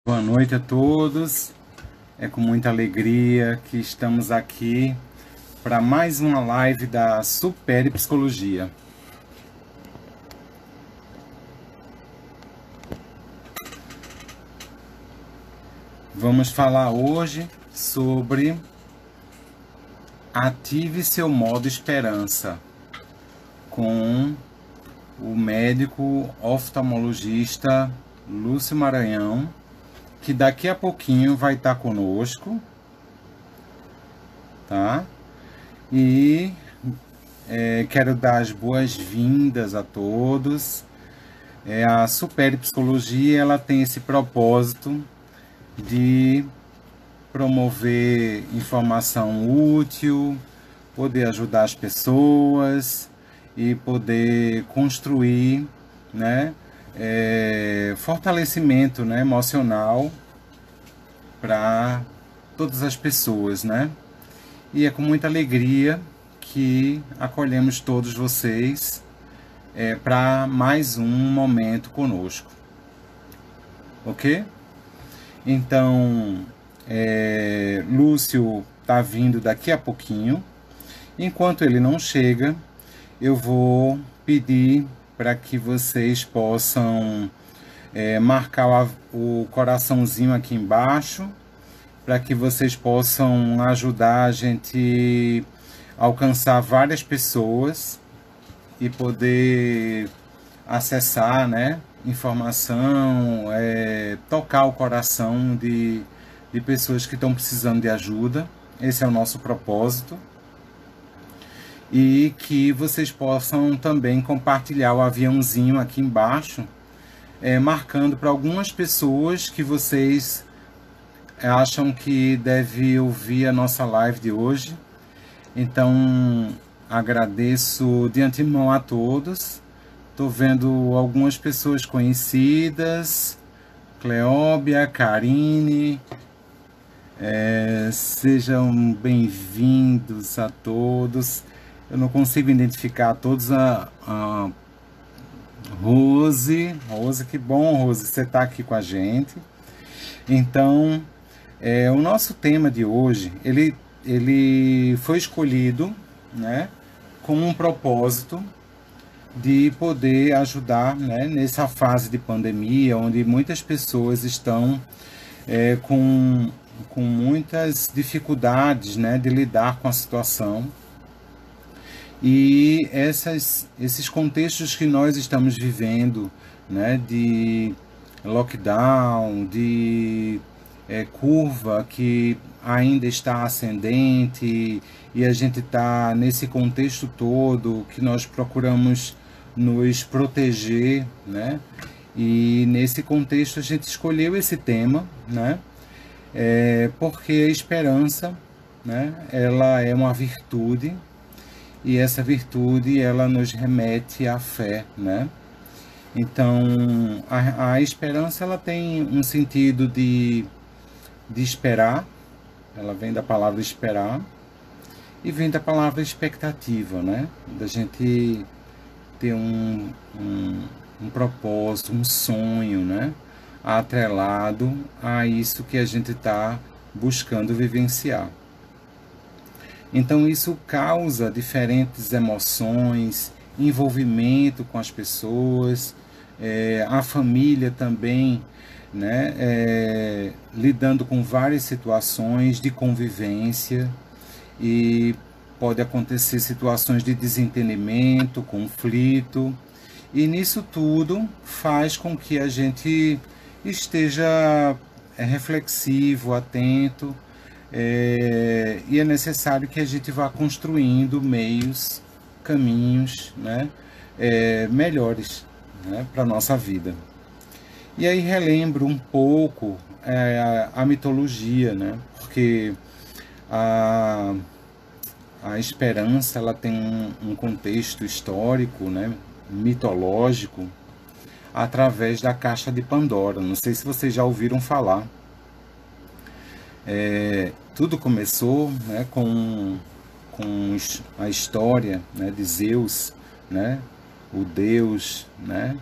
Boa noite a todos. É com muita alegria que estamos aqui para mais uma live da Super Psicologia. Vamos falar hoje sobre ative seu modo esperança com o médico oftalmologista Lúcio Maranhão, que daqui a pouquinho vai estar conosco, tá? E quero dar as boas-vindas a todos. A Super Psicologia, ela tem esse propósito de promover informação útil, poder ajudar as pessoas e poder construir, né, fortalecimento, né, emocional para todas as pessoas, né? E é com muita alegria que acolhemos todos vocês para mais um momento conosco, ok? Então, Lúcio está vindo daqui a pouquinho. Enquanto ele não chega, eu vou pedir para que vocês possam marcar o coraçãozinho aqui embaixo, para que vocês possam ajudar a gente a alcançar várias pessoas e poder acessar, né, informação, tocar o coração de pessoas que estão precisando de ajuda. Esse é o nosso propósito. E que vocês possam também compartilhar o aviãozinho aqui embaixo, marcando para algumas pessoas que vocês acham que deve ouvir a nossa live de hoje. Então, agradeço de antemão a todos. Estou vendo algumas pessoas conhecidas, Cleóbia, Karine, sejam bem-vindos a todos. Eu não consigo identificar todos. A Rose, que bom, Rose, você está aqui com a gente. Então, o nosso tema de hoje, ele foi escolhido, né, com um propósito de poder ajudar, né, nessa fase de pandemia, onde muitas pessoas estão com muitas dificuldades, né, de lidar com a situação. E esses contextos que nós estamos vivendo, né, de lockdown, de curva que ainda está ascendente, e a gente está nesse contexto todo que nós procuramos nos proteger, né? E nesse contexto a gente escolheu esse tema, né? Porque a esperança, né, ela é uma virtude, e essa virtude ela nos remete à fé, né? Então a esperança ela tem um sentido de esperar, ela vem da palavra esperar e vem da palavra expectativa, né? Da gente ter um propósito, um sonho, né, atrelado a isso que a gente está buscando vivenciar. Então isso causa diferentes emoções, envolvimento com as pessoas, a família também, né, lidando com várias situações de convivência, e pode acontecer situações de desentendimento, conflito, e nisso tudo faz com que a gente esteja reflexivo, atento, e é necessário que a gente vá construindo meios, caminhos, né, melhores, né, para a nossa vida. E aí relembro um pouco a mitologia, né, porque a esperança ela tem um contexto histórico, né, mitológico, através da caixa de Pandora. Não sei se vocês já ouviram falar. Tudo começou, né, com a história, né, de Zeus, né, o deus, né,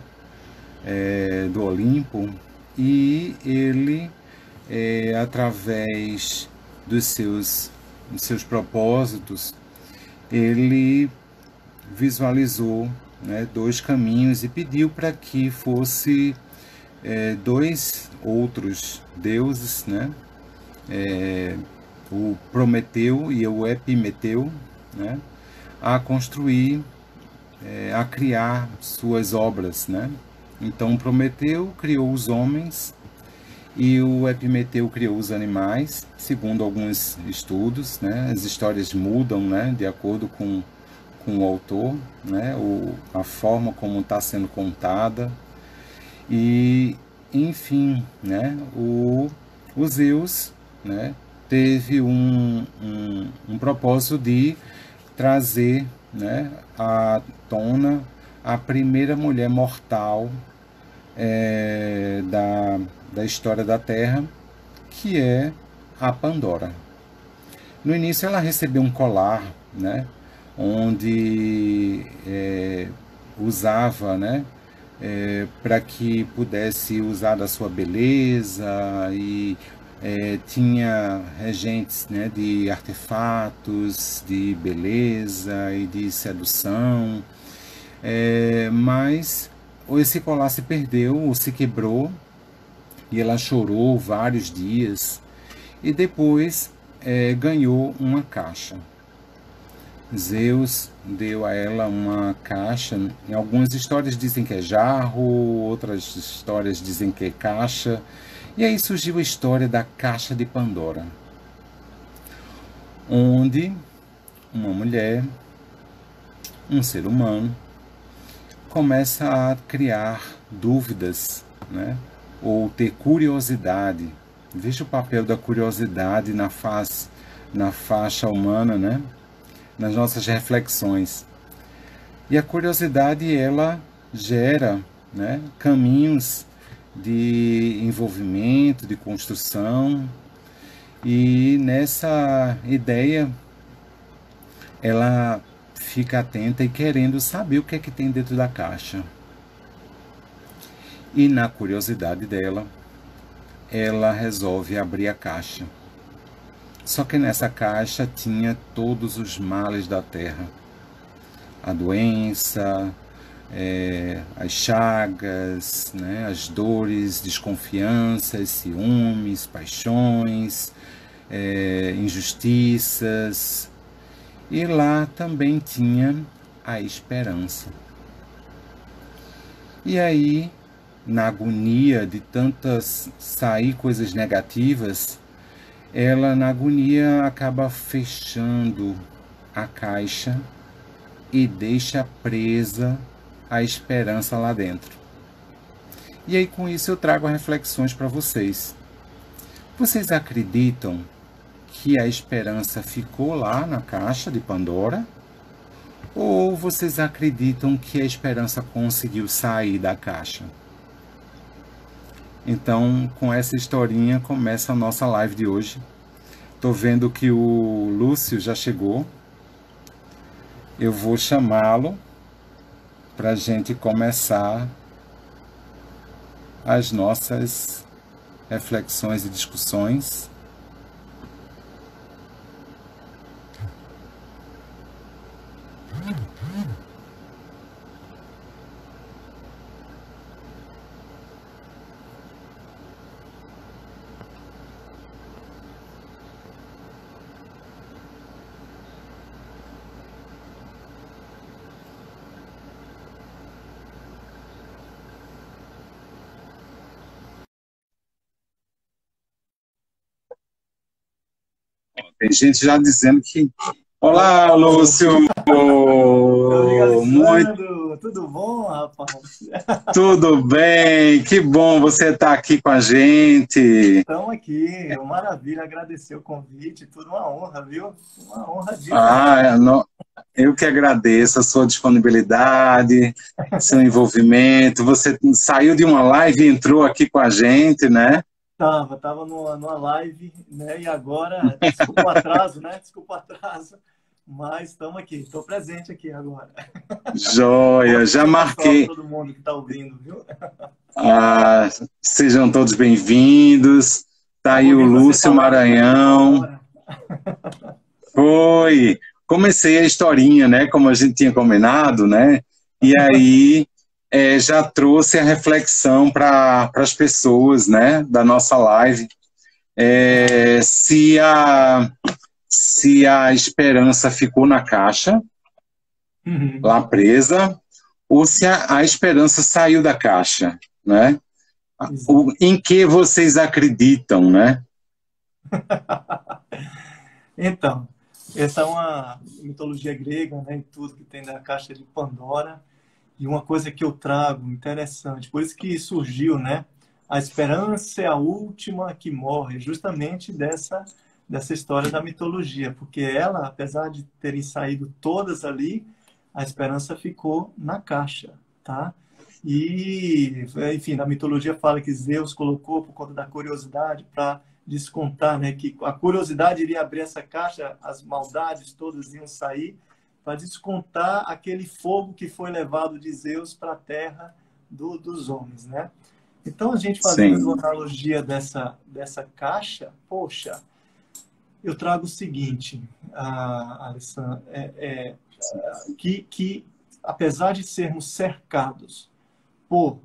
do Olimpo, e ele através dos seus propósitos, ele visualizou, né, dois caminhos e pediu para que fosse dois outros deuses, né, o Prometeu e o Epimeteu, né, a construir, a criar suas obras, né? Então Prometeu criou os homens e o Epimeteu criou os animais, segundo alguns estudos, né? As histórias mudam, né, de acordo com o autor, né? A forma como está sendo contada. E, enfim, né? O Zeus, né, teve um propósito de trazer, né, à tona a primeira mulher mortal da história da Terra, que é a Pandora. No início ela recebeu um colar, né, onde usava, né, para que pudesse usar da sua beleza e tinha regentes, né, de artefatos, de beleza e de sedução, mas esse colar se perdeu ou se quebrou e ela chorou vários dias e depois ganhou uma caixa. Zeus deu a ela uma caixa. Em algumas histórias dizem que é jarro, outras histórias dizem que é caixa. E aí surgiu a história da Caixa de Pandora, onde uma mulher, um ser humano, começa a criar dúvidas, né? Ou ter curiosidade. Veja o papel da curiosidade na faixa humana, né? Nas nossas reflexões. E a curiosidade, ela gera, né, caminhos de envolvimento, de construção, e nessa ideia ela fica atenta e querendo saber o que é que tem dentro da caixa. E na curiosidade dela, ela resolve abrir a caixa. Só que nessa caixa tinha todos os males da terra. A doença, as chagas, né, as dores, desconfianças, ciúmes, paixões, injustiças. E lá também tinha a esperança. E aí, na agonia de tantas sair coisas negativas, ela na agonia acaba fechando a caixa e deixa presa a esperança lá dentro. E aí com isso eu trago reflexões para vocês. Vocês acreditam que a esperança ficou lá na caixa de Pandora? Ou vocês acreditam que a esperança conseguiu sair da caixa? Então, com essa historinha começa a nossa live de hoje. Tô vendo que o Lúcio já chegou. Eu vou chamá-lo para a gente começar as nossas reflexões e discussões. Tem gente já dizendo que... Olá, Lúcio! Muito... Tudo bom, rapaz? Tudo bem? Que bom você estar aqui com a gente. Estamos aqui, maravilha, agradecer o convite, tudo uma honra, viu? Uma honra demais. Eu que agradeço a sua disponibilidade, seu envolvimento. Você saiu de uma live e entrou aqui com a gente, né? Tava numa live, né? E agora, desculpa o atraso, né? Desculpa o atraso, mas estamos aqui, estou presente aqui agora. Joia, já marquei. Todo mundo que está ouvindo, viu? Sejam todos bem-vindos. Tá Eu aí o ouvi você Lúcio falar da caixa de Maranhão. Pandora. Foi. Comecei a historinha, né? Como a gente tinha combinado, né? E aí já trouxe a reflexão para as pessoas, né? Da nossa live. Se a esperança ficou na caixa, Uhum. lá presa, ou se a esperança saiu da caixa, né? Exato. Em que vocês acreditam, né? Então, essa é uma mitologia grega, né? E tudo que tem da caixa de Pandora. E uma coisa que eu trago interessante, por isso que surgiu, né? A esperança é a última que morre, justamente dessa história da mitologia, porque ela, apesar de terem saído todas ali, a esperança ficou na caixa, tá? E, enfim, na mitologia fala que Zeus colocou por conta da curiosidade para descontar, né? Que a curiosidade iria abrir essa caixa, as maldades todas iam sair para descontar aquele fogo que foi levado de Zeus para a terra dos homens, né? Então, a gente fazendo uma Sim, analogia dessa caixa, poxa, eu trago o seguinte, Alessandra, que apesar de sermos cercados por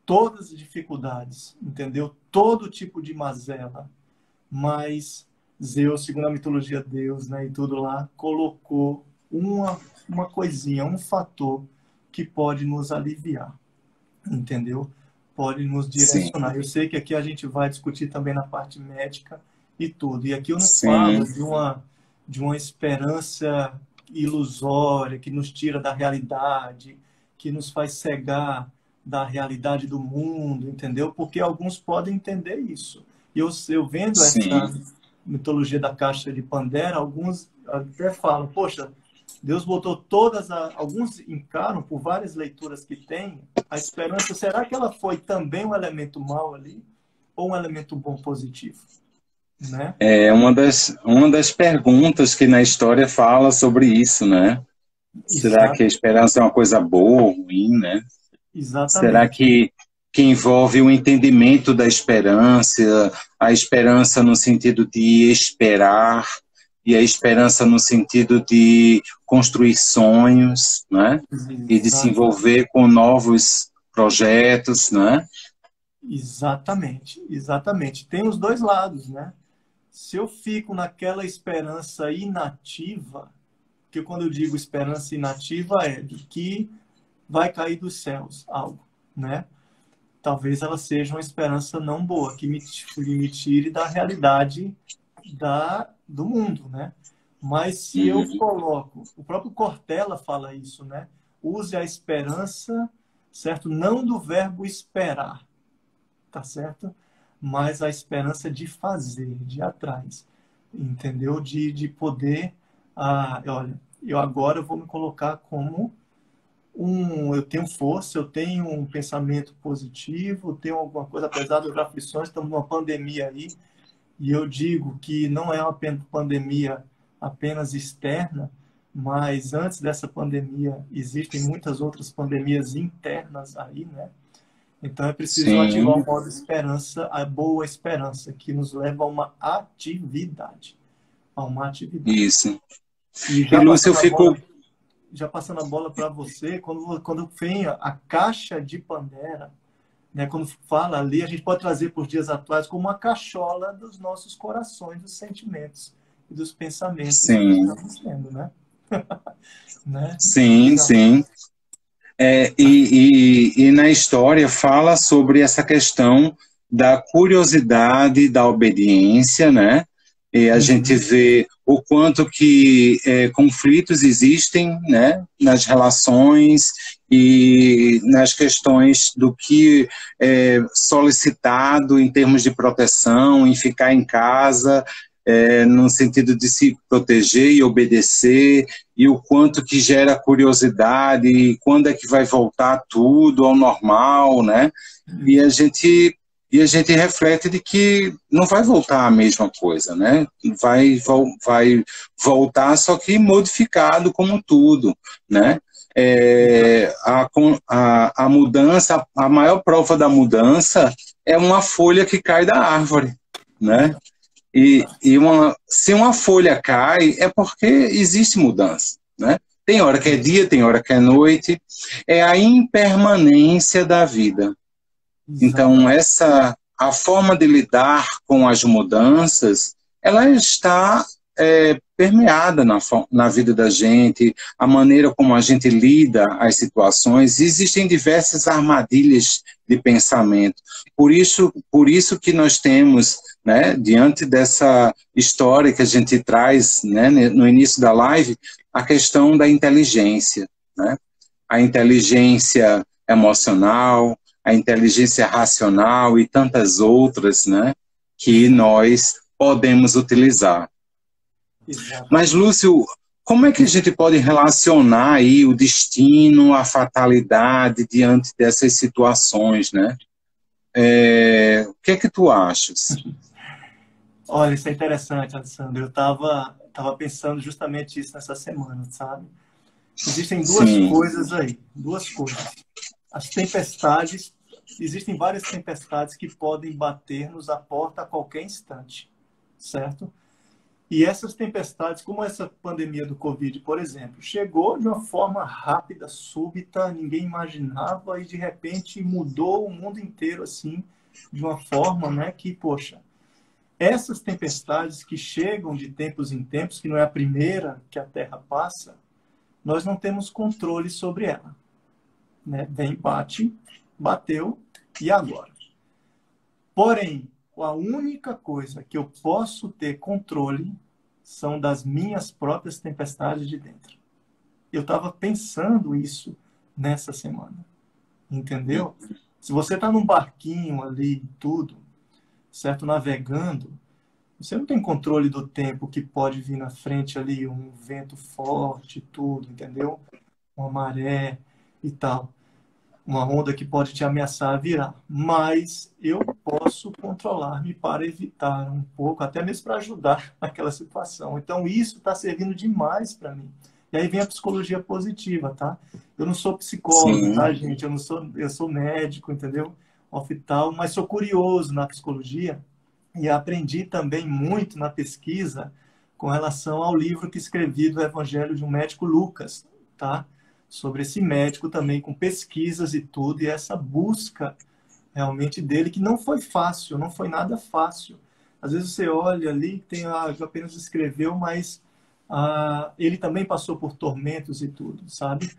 todas as dificuldades, entendeu? Todo tipo de mazela, mas Zeus, segundo a mitologia Deus, né, e tudo lá, colocou uma coisinha, um fator que pode nos aliviar, entendeu? Pode nos sim, direcionar. Eu sei que aqui a gente vai discutir também na parte médica e tudo. E aqui eu não falo sim, de uma esperança ilusória que nos tira da realidade, que nos faz cegar da realidade do mundo, entendeu? Porque alguns podem entender isso. E eu vendo essa sim. mitologia da caixa de Pandora, alguns até falam, poxa, Deus botou todas, alguns encaram por várias leituras que tem, a esperança, será que ela foi também um elemento mau ali? Ou um elemento bom positivo? Né? É uma das perguntas que na história fala sobre isso, né? Será Exa que a esperança é uma coisa boa ou ruim, né? Será exatamente. que envolve o entendimento da esperança, a esperança no sentido de esperar, e a esperança no sentido de construir sonhos, né? E de se Exata, envolver com novos projetos, né? exatamente. Exatamente. Tem os dois lados, né? Se eu fico naquela esperança inativa, que quando eu digo esperança inativa é de que vai cair dos céus algo, né? Talvez ela seja uma esperança não boa, que me tire da realidade do mundo, né? Mas se eu Uhum. coloco, o próprio Cortella fala isso, né? Use a esperança, certo? Não do verbo esperar, tá certo? Mas a esperança de fazer, de ir atrás, entendeu? De poder, olha, eu agora vou me colocar como eu tenho força, eu tenho um pensamento positivo, eu tenho alguma coisa, apesar das aflições, estamos numa pandemia aí, e eu digo que não é uma pandemia apenas externa, mas antes dessa pandemia existem muitas outras pandemias internas aí, né? Então é preciso ativar o Sim, modo esperança, a boa esperança, que nos leva a uma atividade, a uma atividade. isso. E E Lúcio, eu fico. já passando a bola para você, quando vem a caixa de Pandora, né, quando fala ali, a gente pode trazer por dias atuais como uma cachola dos nossos corações, dos sentimentos e dos pensamentos que Sim, estamos tendo, né? Né? sim, Legal. sim. E na história fala sobre essa questão da curiosidade, da obediência, né? E a gente Uhum. vê o quanto que conflitos existem, né, nas relações e nas questões do que é solicitado em termos de proteção, em ficar em casa, no sentido de se proteger e obedecer, e o quanto que gera curiosidade, e quando é que vai voltar tudo ao normal, né? E a gente e a gente reflete de que não vai voltar a mesma coisa, né? Vai voltar, só que modificado como tudo, né? A mudança, a maior prova da mudança é uma folha que cai da árvore, né? Se uma folha cai, é porque existe mudança, né? Tem hora que é dia, tem hora que é noite. É a impermanência da vida. Então, Exatamente. a forma de lidar com as mudanças, ela está permeada na vida da gente, a maneira como a gente lida as situações. Existem diversas armadilhas de pensamento. Por isso que nós temos, né, diante dessa história que a gente traz, né, no início da live, a questão da inteligência, né? A inteligência emocional, a inteligência racional e tantas outras, né, que nós podemos utilizar. Mas, Exatamente. Lúcio, como é que a gente pode relacionar aí o destino, a fatalidade diante dessas situações, né? O que é que tu achas? Olha, isso é interessante, Alessandro. Eu tava pensando justamente isso nessa semana, sabe? Existem duas Sim, coisas aí, duas coisas. As tempestades, existem várias tempestades que podem bater-nos à porta a qualquer instante, certo? E essas tempestades, como essa pandemia do Covid, por exemplo, chegou de uma forma rápida, súbita, ninguém imaginava e de repente mudou o mundo inteiro assim, de uma forma, né, que, poxa, essas tempestades que chegam de tempos em tempos, que não é a primeira que a Terra passa, nós não temos controle sobre ela, né? Vem, bate, bateu e agora? Porém, a única coisa que eu posso ter controle são das minhas próprias tempestades de dentro. Eu estava pensando isso nessa semana, entendeu? Se você está num barquinho ali e tudo, certo, navegando, você não tem controle do tempo que pode vir na frente ali, um vento forte, tudo, entendeu? Uma maré e tal. Uma onda que pode te ameaçar virar. Mas eu posso controlar-me para evitar um pouco, até mesmo para ajudar naquela situação. Então, isso está servindo demais para mim. E aí vem a psicologia positiva, tá? Eu não sou psicólogo, sim, tá, gente? Eu sou médico, entendeu? Oftalmo, mas sou curioso na psicologia e aprendi também muito na pesquisa com relação ao livro que escrevi do Evangelho de um Médico, Lucas, tá? Sobre esse médico também, com pesquisas e tudo, e essa busca realmente dele, que não foi fácil, não foi nada fácil. Às vezes você olha ali, tem apenas escreveu, mas ele também passou por tormentos e tudo, sabe?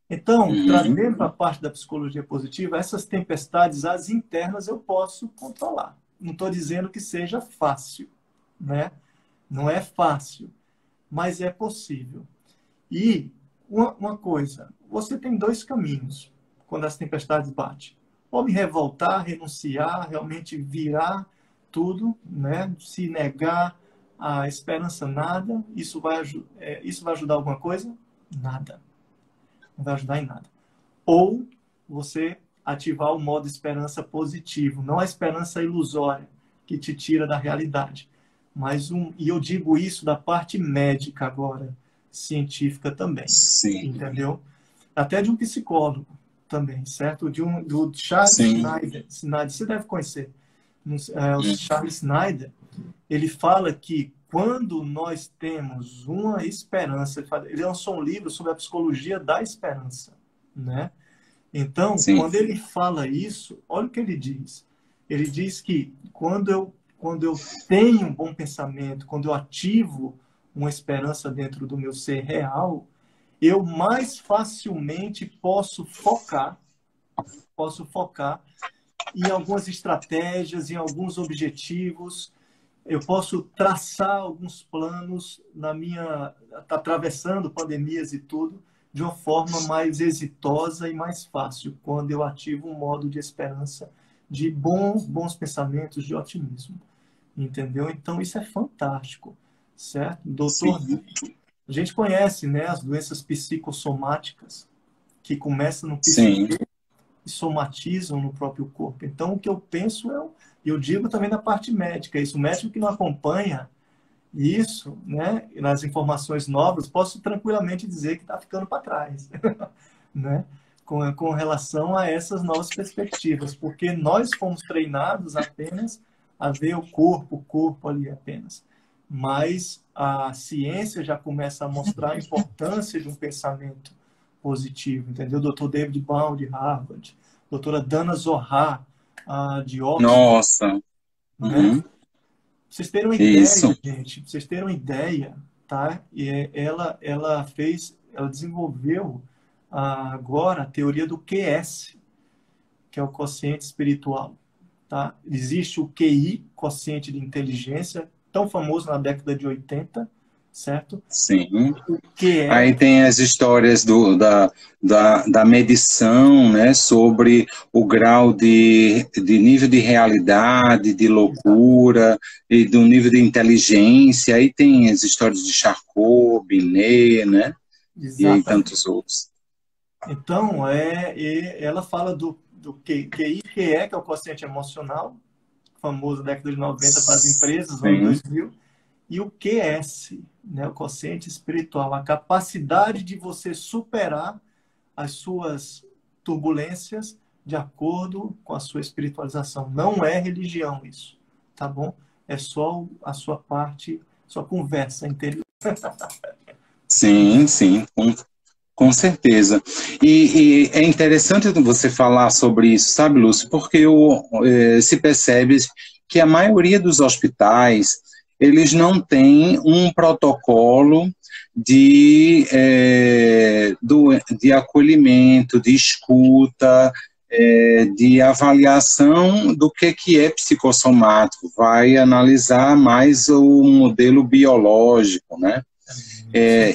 Então, uhum, trazendo a parte da psicologia positiva, essas tempestades, as internas, eu posso controlar. Não estou dizendo que seja fácil, né? Não é fácil, mas é possível. E uma coisa, você tem dois caminhos quando as tempestades batem. Ou me revoltar, renunciar, realmente virar tudo, né? Se negar a esperança, nada. Isso vai ajudar alguma coisa? Nada. Não vai ajudar em nada. Ou você ativar o modo esperança positivo, não a esperança ilusória que te tira da realidade. E eu digo isso da parte médica agora, científica também, sim, entendeu? Até de um psicólogo também, certo? Do Charles sim, Schneider, você deve conhecer, o uhum, Charles Schneider, ele fala que quando nós temos uma esperança, ele lançou um livro sobre a psicologia da esperança, né? Então, sim, quando ele fala isso, olha o que ele diz. Ele diz que quando eu tenho um bom pensamento, quando eu ativo uma esperança dentro do meu ser real, eu mais facilmente posso focar em algumas estratégias, em alguns objetivos. Eu posso traçar alguns planos atravessando pandemias e tudo, de uma forma mais exitosa e mais fácil, quando eu ativo um modo de esperança, de bons pensamentos, de otimismo. Entendeu? Então, isso é fantástico, certo? Doutor, sim, a gente conhece, né, as doenças psicossomáticas, que começam no sim, psique e somatizam no próprio corpo. Então, o que eu penso eu digo também na parte médica, isso, o médico que não acompanha isso, né, nas informações novas, posso tranquilamente dizer que está ficando para trás, né, com relação a essas novas perspectivas, porque nós fomos treinados apenas a ver o corpo ali apenas. Mas a ciência já começa a mostrar a importância de um pensamento positivo, entendeu? Dr. David Baum, de Harvard, doutora Dana Zohar, de Oxford, Nossa. né? Uhum. Pra vocês terem uma Isso. ideia, gente, pra vocês terem uma ideia, tá? Ela desenvolveu agora a teoria do QS, que é o quociente espiritual, tá? Existe o QI, quociente de inteligência, tão famoso na década de 80, certo? Sim. O QE, Aí tem as histórias da medição, né, sobre o grau de nível de realidade, de loucura e do nível de inteligência. Aí tem as histórias de Charcot, Binet, né, e aí exatamente. tantos outros. Então, ela fala do QI, QE, que é o quociente emocional, famoso na década de 90 para as empresas, no ano Sim, 2000, e o QS, né, o quociente espiritual, a capacidade de você superar as suas turbulências de acordo com a sua espiritualização. Não é religião isso, tá bom? É só a sua parte, sua conversa interior. sim, sim, com certeza. E é interessante você falar sobre isso, sabe, Lúcio? Porque se percebe que a maioria dos hospitais, eles não têm um protocolo de acolhimento, de escuta, de avaliação do que é psicossomático. Vai analisar mais o modelo biológico, né?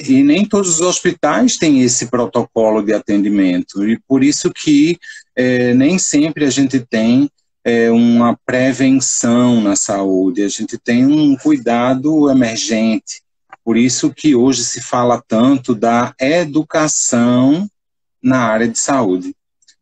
E nem todos os hospitais têm esse protocolo de atendimento, e por isso que nem sempre a gente tem uma prevenção na saúde, a gente tem um cuidado emergente. Por isso que hoje se fala tanto da educação na área de saúde,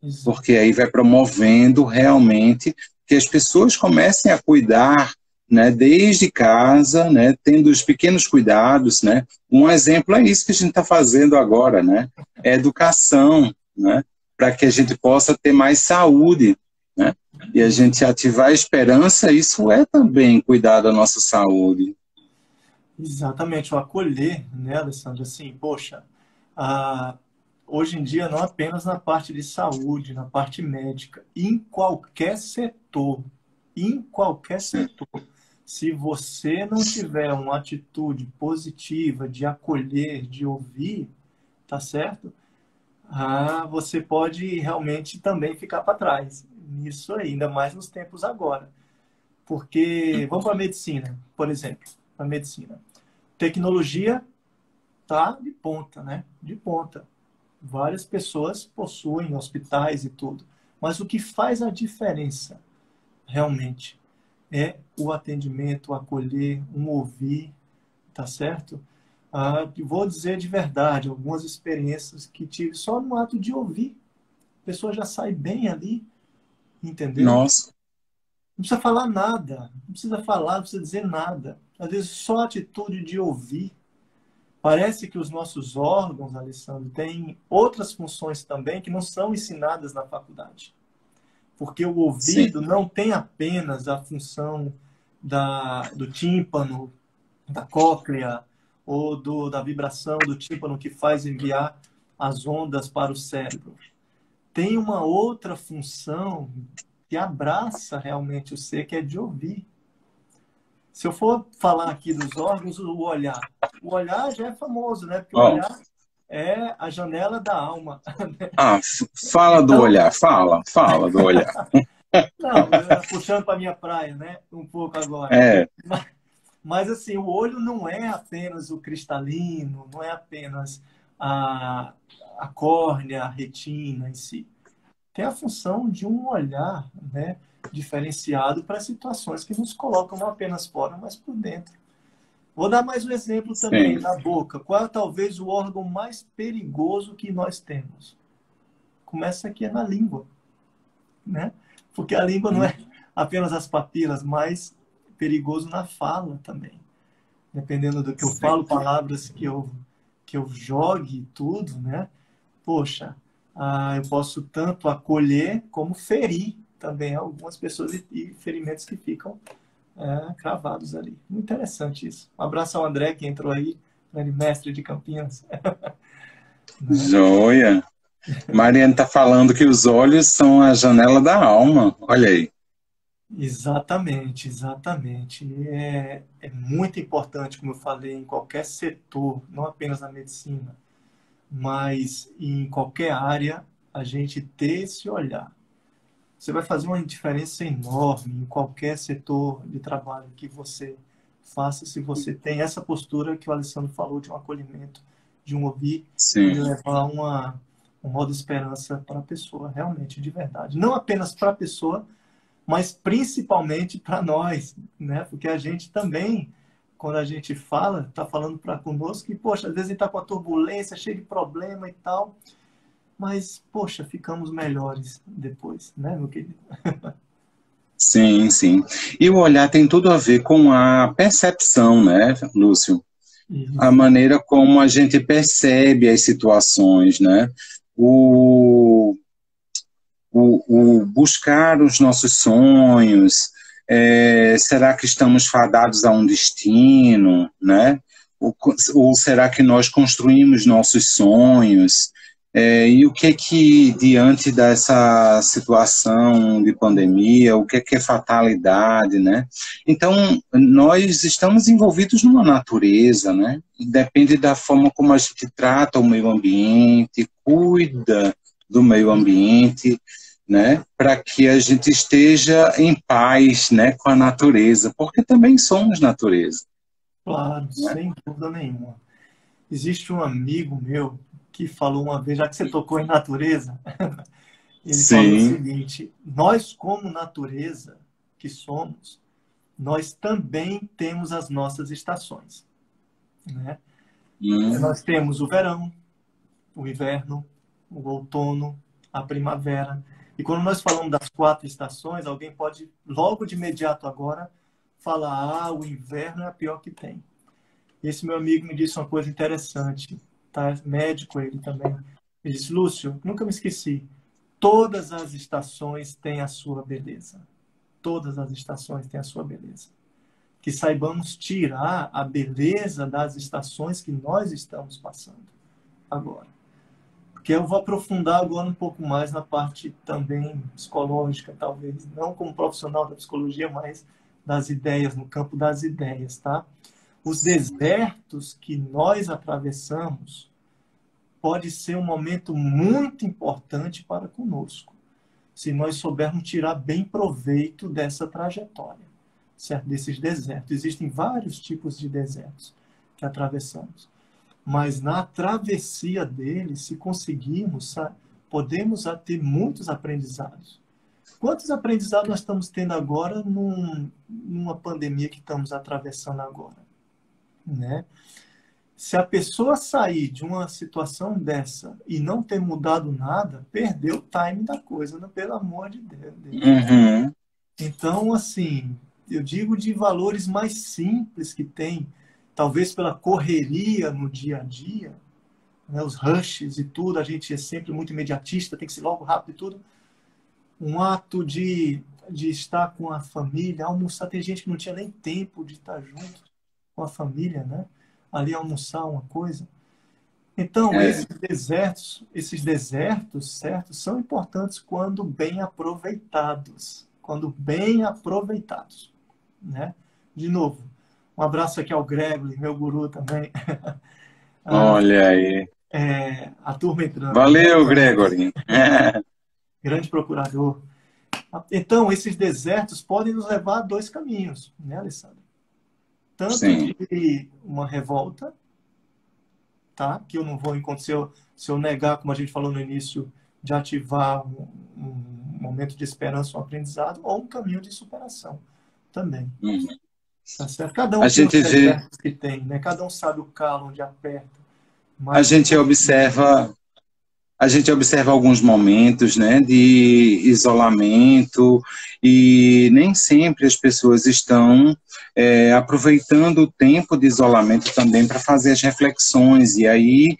Exato. porque aí vai promovendo realmente que as pessoas comecem a cuidar, né, desde casa, né, tendo os pequenos cuidados, né. Um exemplo é isso que a gente está fazendo agora, né, é educação, né, para que a gente possa ter mais saúde, né, e a gente ativar a esperança, isso é também cuidar da nossa saúde. Exatamente, o acolher, né, Alessandro? Assim, poxa, ah, hoje em dia, não apenas na parte de saúde, na parte médica, em qualquer Sim, setor, se você não tiver uma atitude positiva de acolher, de ouvir, tá certo? Você pode realmente também ficar para trás nisso aí, ainda mais nos tempos agora. Porque, vamos para a medicina, por exemplo, a medicina. Tecnologia tá de ponta, né? De ponta. Várias pessoas possuem hospitais e tudo. Mas o que faz a diferença realmente é o atendimento, o acolher, um ouvir, tá certo? Vou dizer de verdade, algumas experiências que tive só no ato de ouvir. A pessoa já sai bem ali, entendeu? nossa, Não precisa falar nada, não precisa falar, não precisa dizer nada. Às vezes só a atitude de ouvir. Parece que os nossos órgãos, Alessandro, têm outras funções também que não são ensinadas na faculdade. Porque o sim, ouvido não tem apenas a função do tímpano, da cóclea, ou da vibração do tímpano que faz enviar as ondas para o cérebro. Tem uma outra função que abraça realmente o ser, que é de ouvir. Se eu for falar aqui dos órgãos, o olhar. O olhar já é famoso, né? Porque o ó, olhar é a janela da alma. fala do Então, olhar, fala do olhar. não, puxando para minha praia, né? Um pouco agora. É, Mas, assim, o olho não é apenas o cristalino, não é apenas a, a córnea, a retina em si. Tem a função de um olhar, né, diferenciado para situações que nos colocam não apenas fora, mas por dentro. Vou dar mais um exemplo também, sim, na boca. Qual é talvez o órgão mais perigoso que nós temos? Começa aqui na língua, né? Porque a língua não é apenas as papilas, mas perigoso na fala também. Dependendo do que eu sim. falo, palavras que eu jogue tudo, né? Poxa, eu posso tanto acolher como ferir também algumas pessoas e ferimentos que ficam cravados ali. Muito interessante isso. Um abraço ao André, que entrou aí, grande mestre de Campinas. Né? Joia! Mariana está falando que os olhos são a janela da alma. Olha aí. Exatamente, exatamente. É muito importante, como eu falei, em qualquer setor, não apenas na medicina, mas em qualquer área, a gente ter esse olhar. Você vai fazer uma diferença enorme em qualquer setor de trabalho que você faça, se você tem essa postura que o Alessandro falou, de um acolhimento, de um ouvir e Sim. levar um modo de esperança para a pessoa, realmente, de verdade. Não apenas para a pessoa, mas principalmente para nós, né? Porque a gente também, quando a gente fala, está falando para conosco que, poxa, às vezes está com a turbulência, cheio de problema e tal, mas, poxa, ficamos melhores depois, né, meu querido? Sim, sim. E o olhar tem tudo a ver com a percepção, né, Lúcio? A Isso, maneira como a gente percebe as situações, né? O, o buscar os nossos sonhos, será que estamos fadados a um destino, né? Ou será que nós construímos nossos sonhos? E o que, diante dessa situação de pandemia, o que é fatalidade, né? Então, nós estamos envolvidos numa natureza, né? E depende da forma como a gente trata o meio ambiente, cuida do meio ambiente, né? Para que a gente esteja em paz, né, com a natureza, porque também somos natureza, claro, né? sem dúvida nenhuma. Existe um amigo meu que falou uma vez, já que você tocou em natureza, ele falou o Sim. seguinte: nós, como natureza que somos, nós também temos as nossas estações, né? Hum. Nós temos o verão, o inverno, o outono, a primavera. E quando nós falamos das 4 estações, alguém pode, logo de imediato agora, falar: o inverno é a pior que tem. Esse meu amigo me disse uma coisa interessante, tá? Médico ele também. Ele disse: Lúcio, nunca me esqueci, todas as estações têm a sua beleza. Todas as estações têm a sua beleza. Que saibamos tirar a beleza das estações que nós estamos passando agora. Porque eu vou aprofundar agora um pouco mais na parte também psicológica, talvez, não como profissional da psicologia, mas das ideias, no campo das ideias, tá? Os desertos que nós atravessamos pode ser um momento muito importante para conosco, se nós soubermos tirar bem proveito dessa trajetória, certo? Desses desertos. Existem vários tipos de desertos que atravessamos. Mas na travessia dele, se conseguirmos, podemos ter muitos aprendizados. Quantos aprendizados nós estamos tendo agora numa pandemia que estamos atravessando agora? Né? Se a pessoa sair de uma situação dessa e não ter mudado nada, perdeu o time da coisa, né? Pelo amor de Deus. Uhum. Então, assim, eu digo de valores mais simples que tem, talvez pela correria no dia a dia, né, os rushes e tudo, a gente é sempre muito imediatista, tem que ser logo rápido e tudo. Um ato de estar com a família, almoçar, tem gente que não tinha nem tempo de estar junto com a família, né? Ali almoçar uma coisa. Então, É. esses desertos, certo, são importantes quando bem aproveitados. Quando bem aproveitados, né? De novo, um abraço aqui ao Gregory, meu guru também. Ah, Olha aí. a turma entrando, né? Valeu, Gregory. Grande procurador. Então, esses desertos podem nos levar a dois caminhos, né, Alessandro? Tanto Sim. de uma revolta, tá? Que eu não vou encontrar, se eu negar, como a gente falou no início, de ativar um momento de esperança, um aprendizado, ou um caminho de superação também. Uhum. Tá certo? Cada A um tem os gente vê, desertos que tem, né? Cada um sabe o calo onde aperta. a Mas o gente importante, observa a gente observa alguns momentos, né, de isolamento e nem sempre as pessoas estão aproveitando o tempo de isolamento também para fazer as reflexões, e aí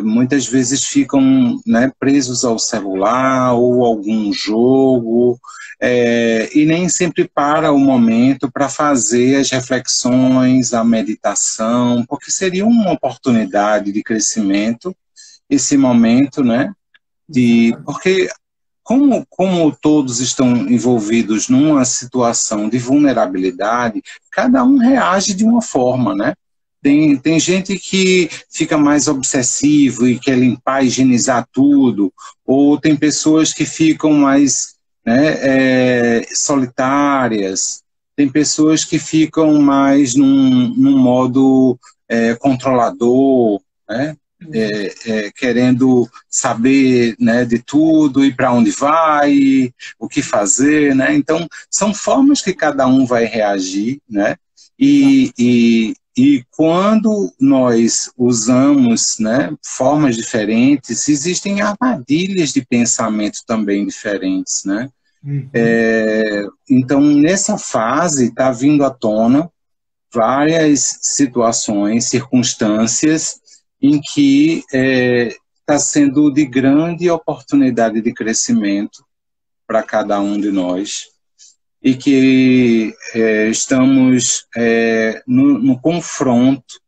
muitas vezes ficam, né, presos ao celular ou algum jogo, e nem sempre para o momento para fazer as reflexões, a meditação, porque seria uma oportunidade de crescimento esse momento, né? Porque como todos estão envolvidos numa situação de vulnerabilidade, cada um reage de uma forma, né? Tem gente que fica mais obsessivo e quer limpar, higienizar tudo, ou tem pessoas que ficam mais, né, solitárias, tem pessoas que ficam mais num modo controlador, né? Querendo saber, né, de tudo e para onde vai, o que fazer, né? Então são formas que cada um vai reagir, né? E quando nós usamos, né, formas diferentes, existem armadilhas de pensamento também diferentes, né? Então nessa fase está vindo à tona várias situações, circunstâncias em que está sendo de grande oportunidade de crescimento para cada um de nós e que estamos no confronto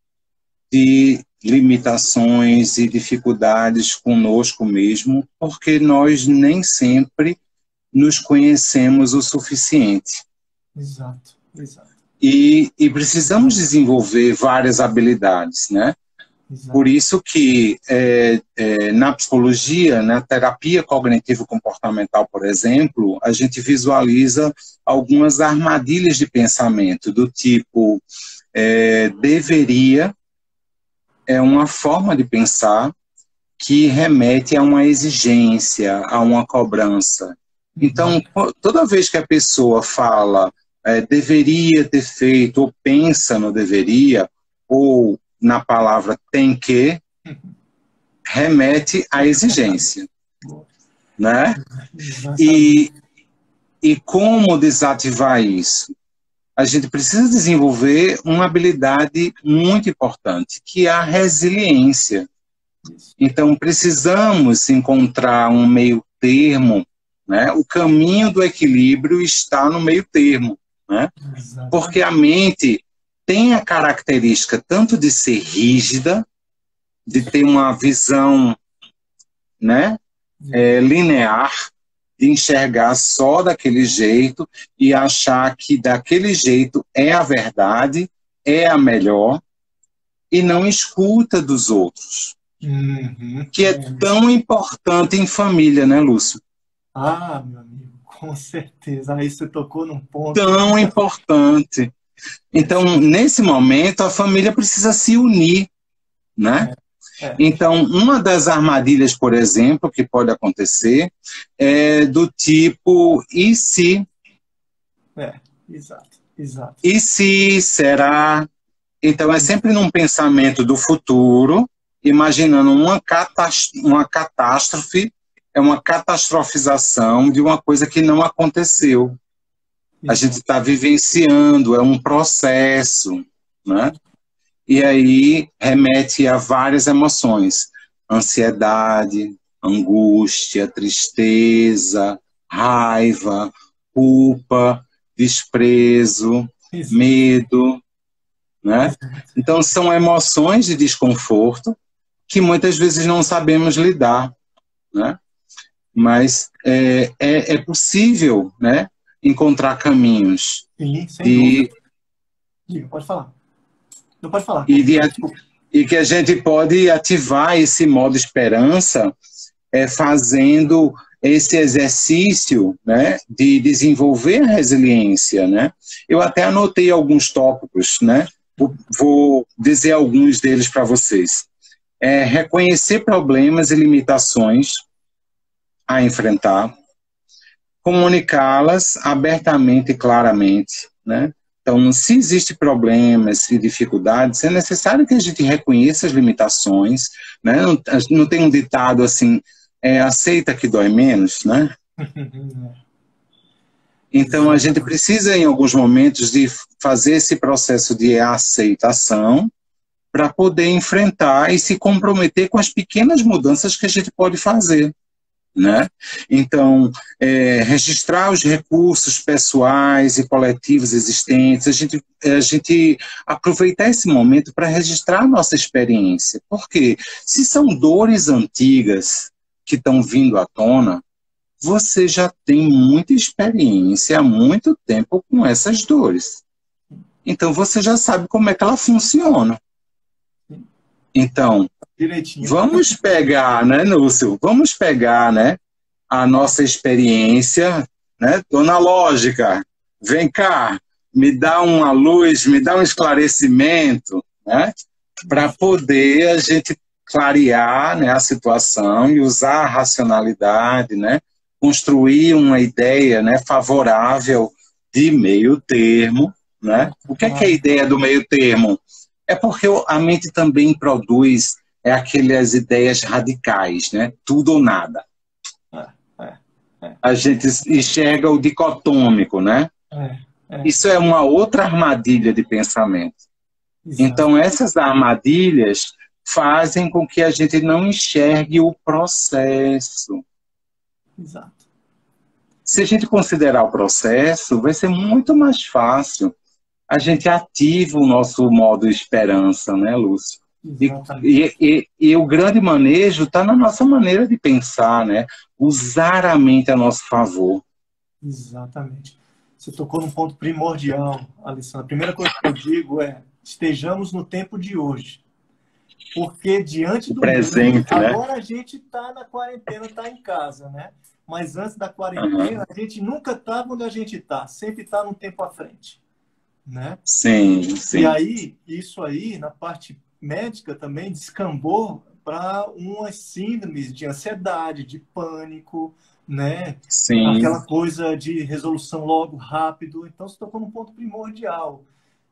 de limitações e dificuldades conosco mesmo, porque nós nem sempre nos conhecemos o suficiente. Exato, exato. E precisamos desenvolver várias habilidades, né? Por isso que na psicologia, na terapia cognitivo-comportamental, por exemplo, a gente visualiza algumas armadilhas de pensamento, do tipo, deveria, é uma forma de pensar que remete a uma exigência, a uma cobrança. Então, toda vez que a pessoa fala deveria ter feito, ou pensa no deveria, ou na palavra tem que, remete à exigência, né? E como desativar isso? A gente precisa desenvolver uma habilidade muito importante, que é a resiliência. Então, precisamos encontrar um meio termo, né? O caminho do equilíbrio está no meio termo, né? Porque a mente tem a característica tanto de ser rígida, de ter uma visão, né, linear, de enxergar só daquele jeito e achar que daquele jeito é a verdade, é a melhor, e não escuta dos outros. Que é tão importante em família, né, Lúcio? Ah, meu amigo, com certeza. Aí você tocou num ponto tão importante. Então, nesse momento, a família precisa se unir, né? Então, uma das armadilhas, por exemplo, que pode acontecer é do tipo, e se? Exato. E se, será? Então, é sempre num pensamento do futuro, imaginando uma catástrofe, uma catastrofização de uma coisa que não aconteceu. A gente está vivenciando, é um processo, né? E aí remete a várias emoções: ansiedade, angústia, tristeza, raiva, culpa, desprezo, medo, né? Então são emoções de desconforto que muitas vezes não sabemos lidar, né? Mas é possível, né, encontrar caminhos. Sim, sem dúvida. Diga, pode falar. Não pode falar. E que a gente pode ativar esse modo esperança fazendo esse exercício, né, de desenvolver a resiliência, né? Eu até anotei alguns tópicos, né? Vou dizer alguns deles para vocês. Reconhecer problemas e limitações a enfrentar, comunicá-las abertamente e claramente, né? Então, se existem problemas e dificuldades, é necessário que a gente reconheça as limitações, né? Não tem um ditado assim, aceita que dói menos, né? Então, a gente Exatamente. precisa, em alguns momentos, de fazer esse processo de aceitação para poder enfrentar e se comprometer com as pequenas mudanças que a gente pode fazer, né? Então, registrar os recursos pessoais e coletivos existentes, a gente aproveitar esse momento para registrar a nossa experiência. Porque se são dores antigas que estão vindo à tona, você já tem muita experiência há muito tempo com essas dores. Então, você já sabe como é que ela funciona. Então, Direitinho. vamos pegar, né, Núcio? Vamos pegar, né, a nossa experiência, né? Dona Lógica, vem cá, me dá uma luz, me dá um esclarecimento, né? Para poder a gente clarear, né, a situação e usar a racionalidade, né? Construir uma ideia, né, favorável de meio termo, né? O que é a ideia do meio termo? É porque a mente também produz aquelas ideias radicais, né? Tudo ou nada. É, é, é, A gente enxerga o dicotômico, né? é, é, Isso é uma outra armadilha de pensamento. exato, Então, essas armadilhas fazem com que a gente não enxergue o processo. exato. Se a gente considerar o processo, vai ser muito mais fácil. A gente ativa o nosso modo esperança, né, Lúcio? E, Exatamente. e o grande manejo está na nossa maneira de pensar, né? Usar a mente a nosso favor. Exatamente. Você tocou num ponto primordial, Alessandra. A primeira coisa que eu digo é: estejamos no tempo de hoje. Porque diante O do mundo, presente, né? agora a gente está na quarentena, está em casa, né? Mas antes da Uhum. quarentena, a gente nunca estava onde a gente está, sempre está num tempo à frente, né? Sim, E sim, aí, isso aí, na parte médica também, descambou para umas síndromes de ansiedade, de pânico, né? sim. Aquela coisa de resolução logo, rápido. Então, você tocou num ponto primordial.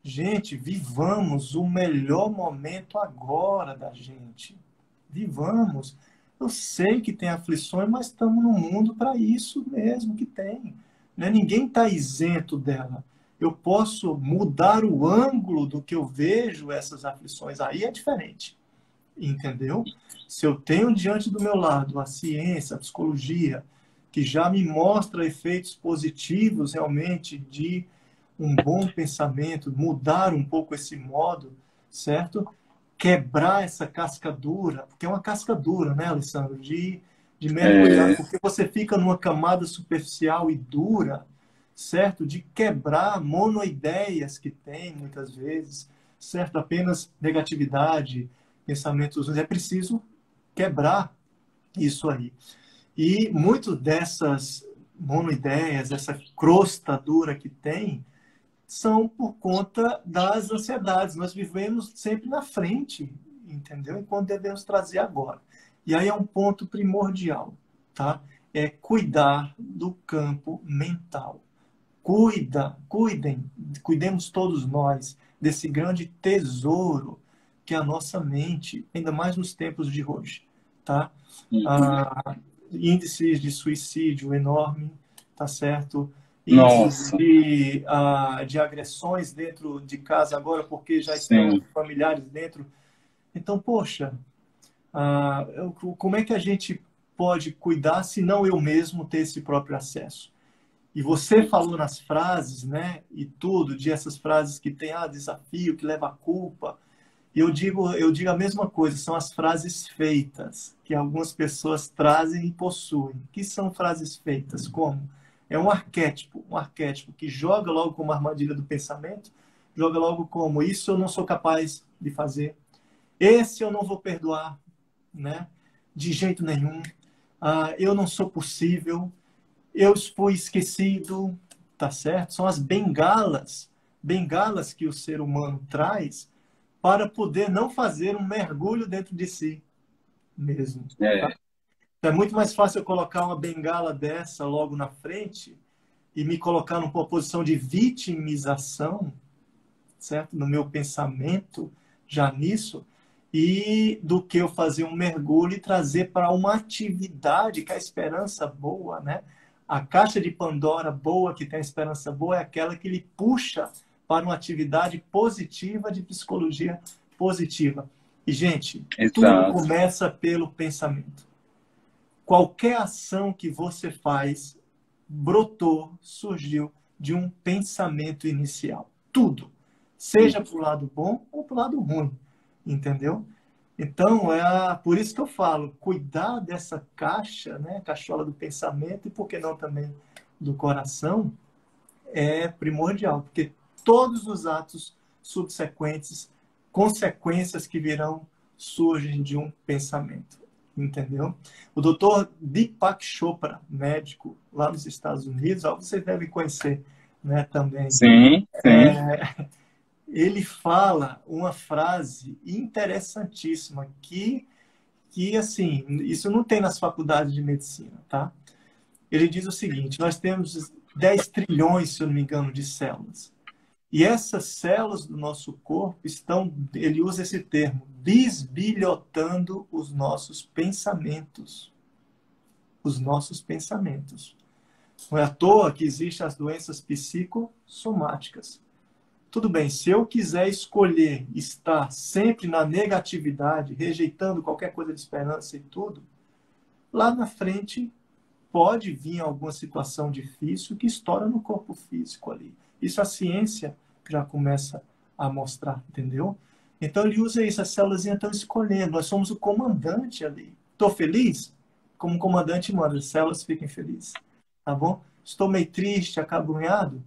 Gente, vivamos o melhor momento agora da gente. Vivamos. Eu sei que tem aflições, mas estamos no mundo para isso mesmo que tem. Né? Ninguém está isento dela. Eu posso mudar o ângulo do que eu vejo essas aflições. Aí é diferente, entendeu? Se eu tenho diante do meu lado a ciência, a psicologia, que já me mostra efeitos positivos realmente de um bom pensamento, mudar um pouco esse modo, certo? Quebrar essa casca dura, porque é uma casca dura, né, Alessandro? De mergulhar, É, porque você fica numa camada superficial e dura, certo? De quebrar monoideias que tem muitas vezes, certo? Apenas negatividade, pensamentos. É preciso quebrar isso aí. E muito dessas monoideias, essa crosta dura que tem, são por conta das ansiedades. Nós vivemos sempre na frente, entendeu? Enquanto devemos trazer agora. E aí é um ponto primordial, tá? É cuidar do campo mental. Cuidemos todos nós desse grande tesouro que é a nossa mente, ainda mais nos tempos de hoje, tá? uhum. Ah, índices de suicídio enorme, tá certo? Índices Nossa, de agressões dentro de casa agora, porque já estão sim. familiares dentro. Então, poxa, como é que a gente pode cuidar se não eu mesmo ter esse próprio acesso? E você falou nas frases, né, e tudo, de essas frases que tem, desafio, que leva a culpa. E eu digo a mesma coisa, são as frases feitas, que algumas pessoas trazem e possuem. Que são frases feitas? Como? É um arquétipo que joga logo como armadilha do pensamento, joga logo como isso eu não sou capaz de fazer, esse eu não vou perdoar, né? De jeito nenhum. Eu não sou possível, eu fui esquecido, tá certo? São as bengalas que o ser humano traz para poder não fazer um mergulho dentro de si mesmo. Tá? É, É muito mais fácil eu colocar uma bengala dessa logo na frente e me colocar numa posição de vitimização, certo? No meu pensamento, já nisso, e do que eu fazer um mergulho e trazer para uma atividade que a esperança boa, né? A caixa de Pandora boa, que tem a esperança boa, é aquela que lhe puxa para uma atividade positiva de psicologia positiva. E, gente, tudo Exato. começa pelo pensamento. Qualquer ação que você faz brotou, surgiu de um pensamento inicial. Tudo. Seja para o lado bom ou para o lado ruim. Entendeu? Então, por isso que eu falo, cuidar dessa caixa, né, cachola do pensamento e, por que não também do coração, é primordial, porque todos os atos subsequentes, consequências que virão, surgem de um pensamento. Entendeu? O doutor Deepak Chopra, médico lá nos Estados Unidos, você deve conhecer, né, também. Sim, sim. Ele fala uma frase interessantíssima que assim, isso não tem nas faculdades de medicina, tá? Ele diz o seguinte: nós temos 10 trilhões, se eu não me engano, de células. E essas células do nosso corpo estão, ele usa esse termo, bisbilhotando os nossos pensamentos. Os nossos pensamentos. Não é à toa que existem as doenças psicossomáticas. Tudo bem, se eu quiser escolher estar sempre na negatividade, rejeitando qualquer coisa de esperança e tudo, lá na frente pode vir alguma situação difícil que estoura no corpo físico ali. Isso a ciência já começa a mostrar, entendeu? Então ele usa isso, as células estão escolhendo, nós somos o comandante ali. Estou feliz? Como comandante manda, as células fiquem felizes, tá bom? Estou meio triste, acabrunhado?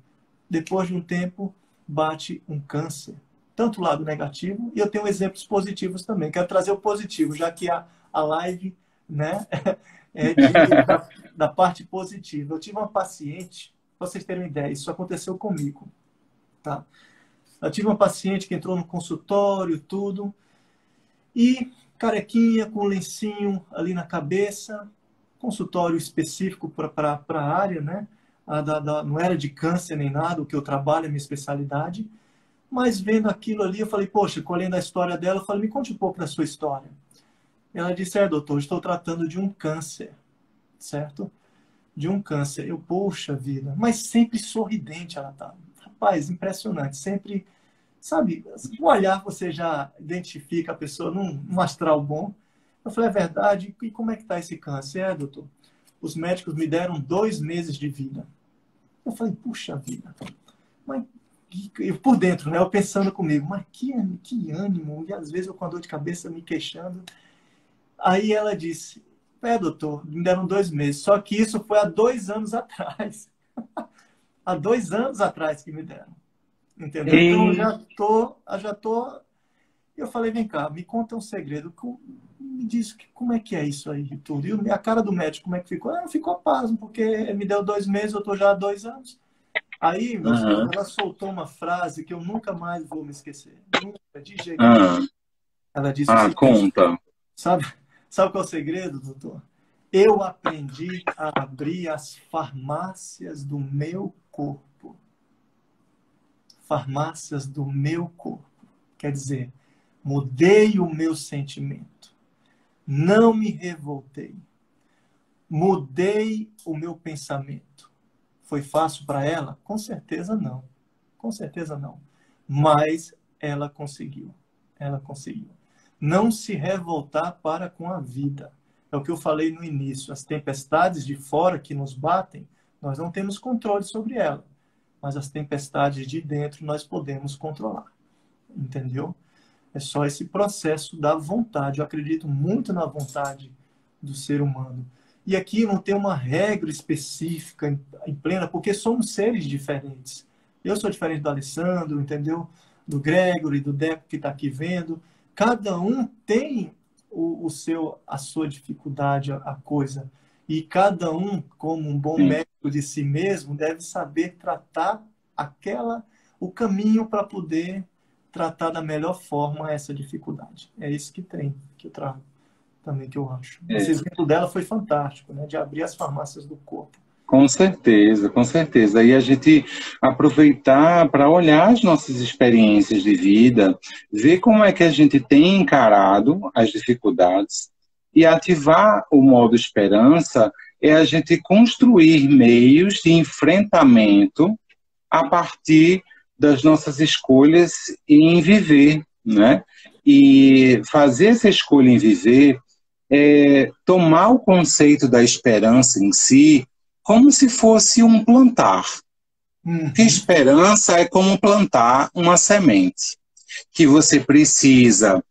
Depois de um tempo, bate um câncer. Tanto o lado negativo, e eu tenho exemplos positivos também. Quero trazer o positivo, já que a live, né, da parte positiva. Eu tive uma paciente, para vocês terem uma ideia, isso aconteceu comigo. Tá? Eu tive uma paciente que entrou no consultório, tudo, e carequinha, com um lencinho ali na cabeça, consultório específico para a área, né? Não era de câncer nem nada, o que eu trabalho, a minha especialidade, mas vendo aquilo ali, eu falei, poxa, colhendo a história dela, eu falei, me conte um pouco da sua história. Ela disse, doutor, estou tratando de um câncer, certo? De um câncer. Eu, poxa vida, mas sempre sorridente ela tá. Rapaz, impressionante, sempre, sabe, o olhar você já identifica a pessoa num astral bom. Eu falei, é verdade? E como é que está esse câncer? Doutor, os médicos me deram 2 meses de vida. Eu falei, puxa vida, mas eu por dentro, né? Eu pensando comigo, mas que ânimo, e às vezes eu com a dor de cabeça me queixando. Aí ela disse, doutor, me deram 2 meses, só que isso foi há 2 anos atrás. Há 2 anos atrás que me deram. Entendeu? Então eu já tô. Eu falei, vem cá, me conta um segredo. Me diz como é que é isso aí de tudo. E a cara do médico, como é que ficou? Ficou pasmo, porque me deu 2 meses, eu tô já há 2 anos. Aí, meus filhos, ela soltou uma frase que eu nunca mais vou me esquecer. Nunca, de jeito nenhum. Ela disse o seguinte, conta. Sabe qual é o segredo, doutor? Eu aprendi a abrir as farmácias do meu corpo. Farmácias do meu corpo. Quer dizer, mudei o meu sentimento. Não me revoltei. Mudei o meu pensamento. Foi fácil para ela? Com certeza não. Com certeza não. Mas ela conseguiu. Ela conseguiu. Não se revoltar para com a vida. É o que eu falei no início. As tempestades de fora que nos batem, nós não temos controle sobre elas. Mas as tempestades de dentro nós podemos controlar. Entendeu? É só esse processo da vontade. Eu acredito muito na vontade do ser humano. E aqui não tem uma regra específica em plena, porque somos seres diferentes. Eu sou diferente do Alessandro, entendeu? Do Gregory, do Deco que está aqui vendo. Cada um tem a sua dificuldade, a coisa. E cada um, como um bom médico de si mesmo, deve saber tratar o caminho para poder tratar da melhor forma essa dificuldade. É isso que eu trago também, que eu acho. Esse exemplo dela foi fantástico, né? De abrir as farmácias do corpo. Com certeza, com certeza. E a gente aproveitar para olhar as nossas experiências de vida, ver como é que a gente tem encarado as dificuldades e ativar o modo esperança é a gente construir meios de enfrentamento a partir das nossas escolhas em viver, né? E fazer essa escolha em viver é tomar o conceito da esperança em si como se fosse um plantar. Que Uhum. esperança é como plantar uma semente, que você precisa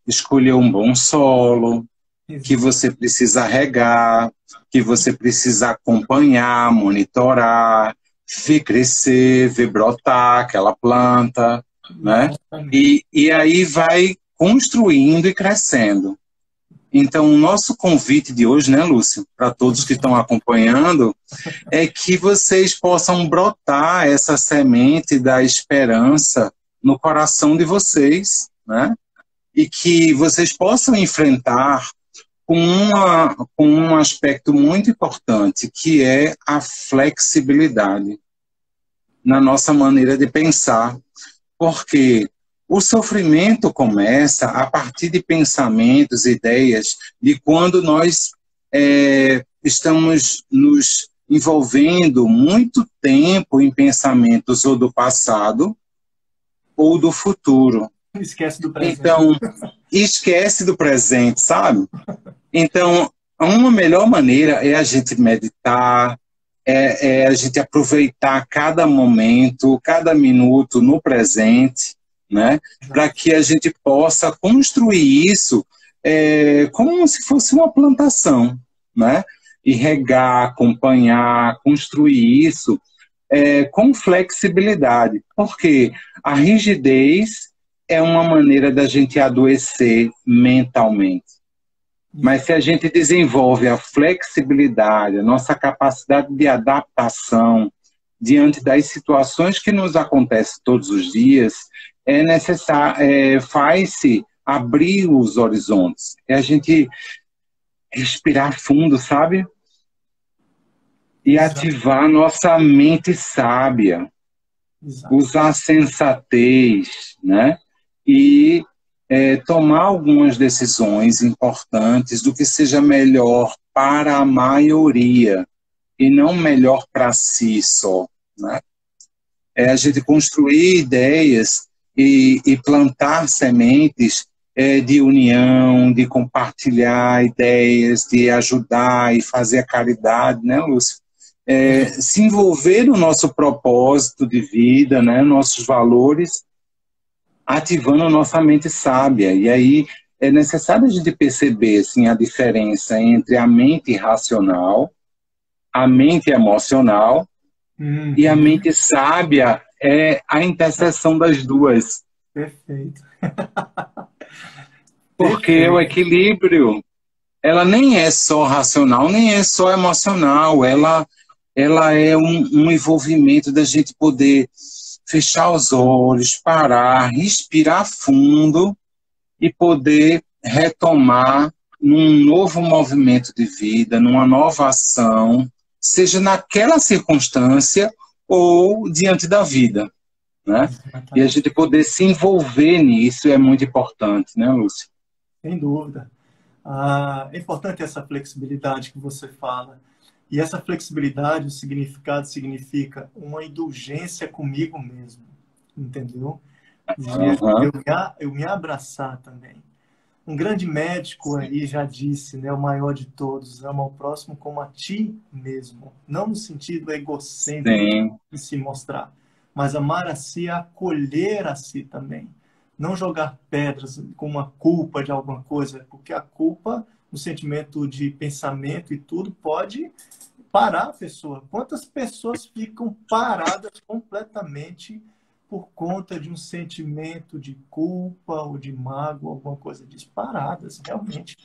escolher um bom solo, que Exato. você precisa regar, que você precisa acompanhar, monitorar, ver crescer, ver brotar aquela planta, né? Exatamente. E aí vai construindo e crescendo. Então, o nosso convite de hoje, né, Lúcio, para todos que estão acompanhando, é que vocês possam brotar essa semente da esperança no coração de vocês, né? E que vocês possam enfrentar com um aspecto muito importante, que é a flexibilidade na nossa maneira de pensar, porque o sofrimento começa a partir de pensamentos, ideias, de quando nós estamos nos envolvendo muito tempo em pensamentos ou do passado ou do futuro. Esquece do presente. Então, esquece do presente, sabe? Então, uma melhor maneira é a gente meditar, é a gente aproveitar cada momento, cada minuto no presente, né? Para Exato. que a gente possa construir isso como se fosse uma plantação, né? E regar, acompanhar, construir isso com flexibilidade, porque a rigidez é uma maneira da gente adoecer mentalmente. Mas se a gente desenvolve a flexibilidade, a nossa capacidade de adaptação diante das situações que nos acontecem todos os dias, é necessário, faz-se abrir os horizontes. É a gente respirar fundo, sabe? E Exato. ativar nossa mente sábia, Exato. usar a sensatez, né? E tomar algumas decisões importantes do que seja melhor para a maioria e não melhor para si só, né? É a gente construir ideias e plantar sementes de união, de compartilhar ideias, de ajudar e fazer a caridade, né, Lúcio? Se envolver no nosso propósito de vida, né, nossos valores, ativando a nossa mente sábia. E aí é necessário a gente perceber assim, a diferença entre a mente racional, a mente emocional e a Uhum. mente sábia é a interseção das duas. Perfeito. Porque o Perfeito. equilíbrio, ela nem é só racional, nem é só emocional, ela é um envolvimento da gente poder fechar os olhos, parar, respirar fundo e poder retomar num novo movimento de vida, numa nova ação, seja naquela circunstância ou diante da vida, né? E a Exatamente. gente poder se envolver nisso é muito importante, né, Lúcia? Sem dúvida. É importante essa flexibilidade que você fala. E essa flexibilidade, o significado significa uma indulgência comigo mesmo, entendeu? De Uhum. eu me abraçar também. Um grande médico aí já disse, né, o maior de todos, ama o próximo como a ti mesmo. Não no sentido egocêntrico Sim, de se mostrar, mas amar a si, acolher a si também. Não jogar pedras com uma culpa de alguma coisa, porque a culpa, no sentimento de pensamento e tudo, pode parar a pessoa. Quantas pessoas ficam paradas completamente por conta de um sentimento de culpa ou de mágoa, alguma coisa disso? Paradas, realmente.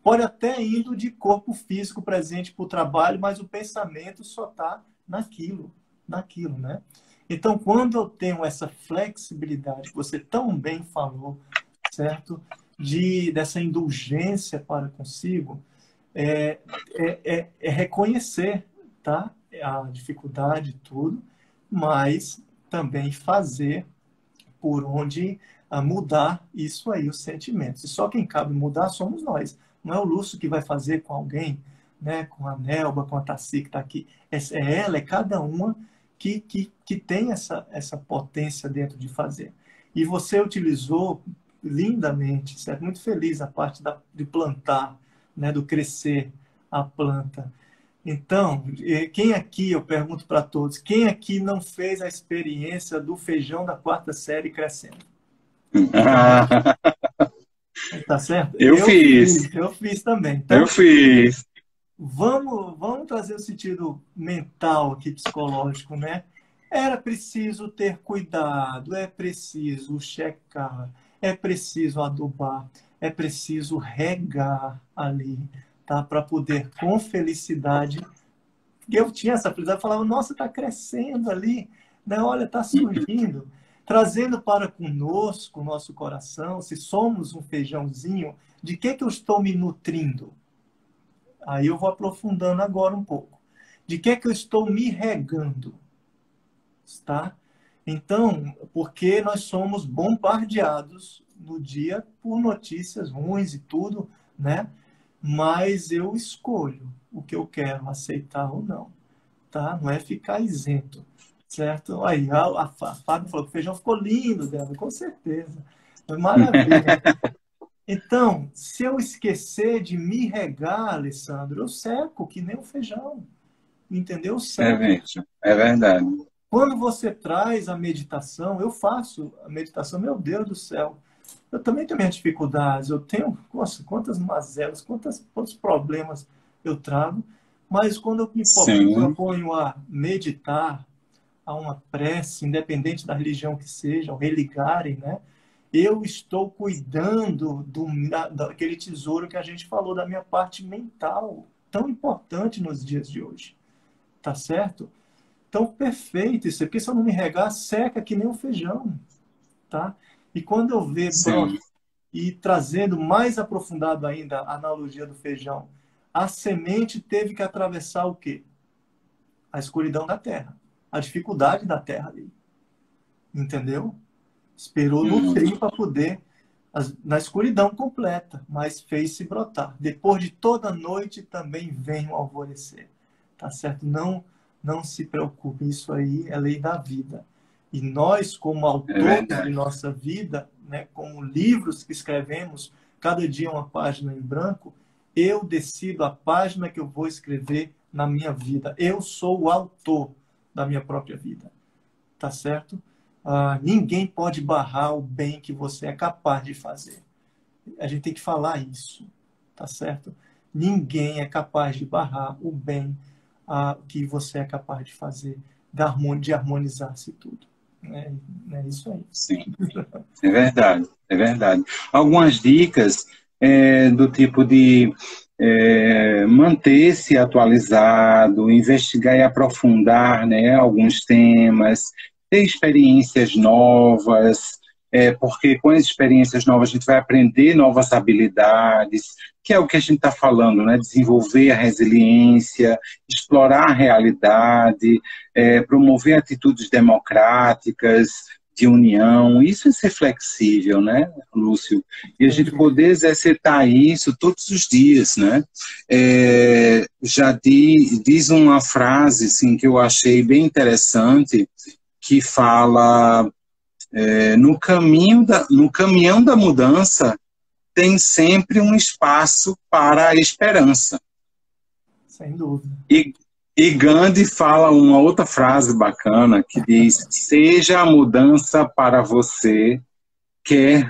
Pode até indo de corpo físico presente para o trabalho, mas o pensamento só está naquilo, né? Então, quando eu tenho essa flexibilidade que você tão bem falou, certo? Dessa indulgência para consigo, é reconhecer, tá? A dificuldade e tudo, mas também fazer por onde mudar isso aí, os sentimentos. E só quem cabe mudar somos nós. Não é o Lúcio que vai fazer com alguém, né? Com a Nelba, com a Tassi que está aqui. É ela, é cada uma que tem essa potência dentro de fazer. E você utilizou lindamente, certo? Muito feliz a parte de plantar, né? Do crescer a planta. Então, quem aqui, eu pergunto para todos, quem aqui não fez a experiência do feijão da quarta série crescendo? Então, tá certo? Eu fiz, Eu fiz também. eu Então, fiz. vamos trazer o sentido mental aqui, psicológico, né? Era preciso ter cuidado, é preciso checar, é preciso adubar, é preciso regar ali, tá? Para poder, com felicidade, eu tinha essa felicidade, eu falava, nossa, está crescendo ali, né? Olha, está surgindo, trazendo para conosco, o nosso coração, se somos um feijãozinho, de que eu estou me nutrindo? Aí eu vou aprofundando agora um pouco. De que eu estou me regando? Tá? Então, porque nós somos bombardeados no dia por notícias ruins e tudo, né? Mas eu escolho o que eu quero aceitar ou não, tá? Não é ficar isento, certo? Aí a Fábio falou que o feijão ficou lindo, Débora, com certeza. Foi maravilha. Então, se eu esquecer de me regar, Alessandro, eu seco que nem um feijão, entendeu? Eu É, seco. gente, é verdade. Quando você traz a meditação, eu faço a meditação, meu Deus do céu. Eu também tenho minhas dificuldades, eu tenho, nossa, quantas mazelas, quantos problemas eu trago, mas quando eu me Sim, proponho a meditar, a uma prece, independente da religião que seja, ou religarem, né? Eu estou cuidando daquele tesouro que a gente falou, da minha parte mental, tão importante nos dias de hoje. Tá certo? Então, perfeito isso, porque se eu não me regar, seca que nem um feijão, tá? E quando eu ver sim, e trazendo mais aprofundado ainda a analogia do feijão, a semente teve que atravessar o quê? A escuridão da terra, a dificuldade da terra ali, entendeu? Esperou uhum, nutrir para poder, na escuridão completa, mas fez-se brotar. Depois de toda noite também vem o alvorecer. Tá certo? Não se preocupe, isso aí é lei da vida. E nós, como é autores de verdade. nossa vida, né, como livros que escrevemos, cada dia uma página em branco, eu decido a página que eu vou escrever na minha vida. Eu sou o autor da minha própria vida. Tá certo? Ninguém pode barrar o bem que você é capaz de fazer. A gente tem que falar isso, tá certo? Ninguém é capaz de barrar o bem que você é capaz de fazer, de harmonizar-se tudo. É isso aí. Sim, é verdade, é verdade. Algumas dicas do tipo de manter-se atualizado, investigar e aprofundar, né, alguns temas, ter experiências novas, porque com as experiências novas a gente vai aprender novas habilidades, que é o que a gente está falando, né? Desenvolver a resiliência, explorar a realidade, promover atitudes democráticas, de união, isso é ser flexível, né, Lúcio? E a Sem gente dúvida. poder exercitar isso todos os dias, né? Diz uma frase, assim, que eu achei bem interessante, que fala, no caminhão da mudança tem sempre um espaço para a esperança. Sem dúvida. E, e Gandhi fala uma outra frase bacana que diz: seja a mudança para você quer,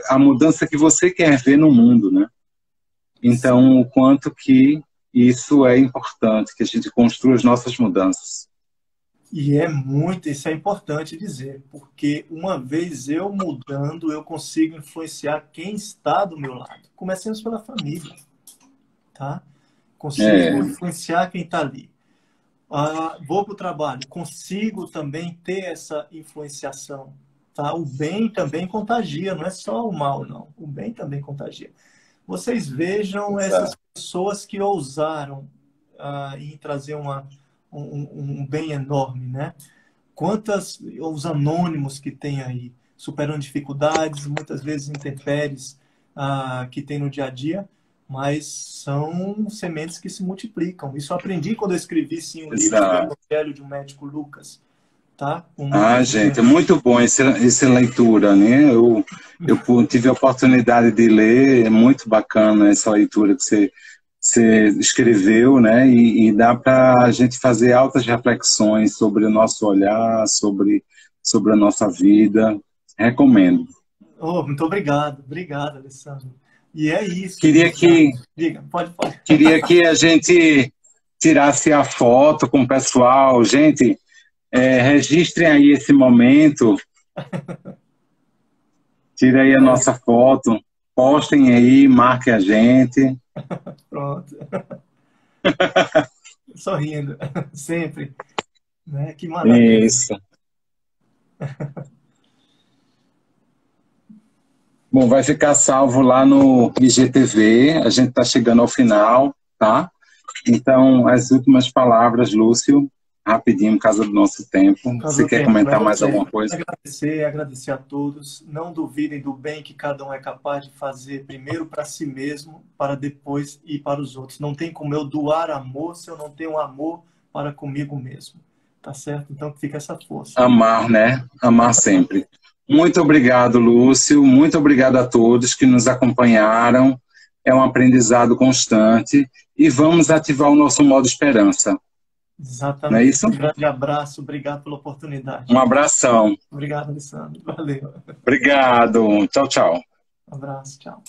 a mudança que você quer ver no mundo, né? Então, o quanto que isso é importante, que a gente construa as nossas mudanças. E isso é importante dizer, porque uma vez eu mudando, eu consigo influenciar quem está do meu lado. Comecemos pela família, tá? Consigo É, influenciar quem está ali. Vou para o trabalho, consigo também ter essa influenciação. Tá? O bem também contagia, não é só o mal, não. O bem também contagia. Vocês vejam essas exato. pessoas que ousaram em trazer um bem enorme, né? Quantas os anônimos que tem aí, superando dificuldades, muitas vezes intempéries que tem no dia a dia, mas são sementes que se multiplicam. Isso eu aprendi quando eu escrevi, sim, um livro do Exato. Evangelho de um Médico Lucas, tá? Gente, é muito bom essa leitura, né? Eu tive a oportunidade de ler, é muito bacana essa leitura que você escreveu, né? E dá para a gente fazer altas reflexões sobre o nosso olhar, sobre a nossa vida. Recomendo. Oh, muito obrigado, obrigado, Alessandro. E é isso. Queria que, Diga, pode falar. queria que a gente tirasse a foto com o pessoal. Gente, registrem aí esse momento. Tire aí a nossa foto. Postem aí, marquem a gente. Pronto. Sorrindo, sempre. Né? Que maravilha. Isso. Bom, vai ficar salvo lá no IGTV. A gente está chegando ao final, tá? Então, as últimas palavras, Lúcio, rapidinho, por causa do nosso tempo. Você quer comentar mais alguma coisa? Agradecer a todos. Não duvidem do bem que cada um é capaz de fazer, primeiro para si mesmo, para depois ir para os outros. Não tem como eu doar amor se eu não tenho amor para comigo mesmo. Tá certo? Então fica essa força. Amar, né? Amar sempre. Muito obrigado, Lúcio. Muito obrigado a todos que nos acompanharam. É um aprendizado constante. E vamos ativar o nosso modo esperança. Exatamente. Não é isso? Um grande abraço. Obrigado pela oportunidade. Um abração. Obrigado, Alessandro. Valeu. Obrigado. Tchau, tchau. Um abraço. Tchau.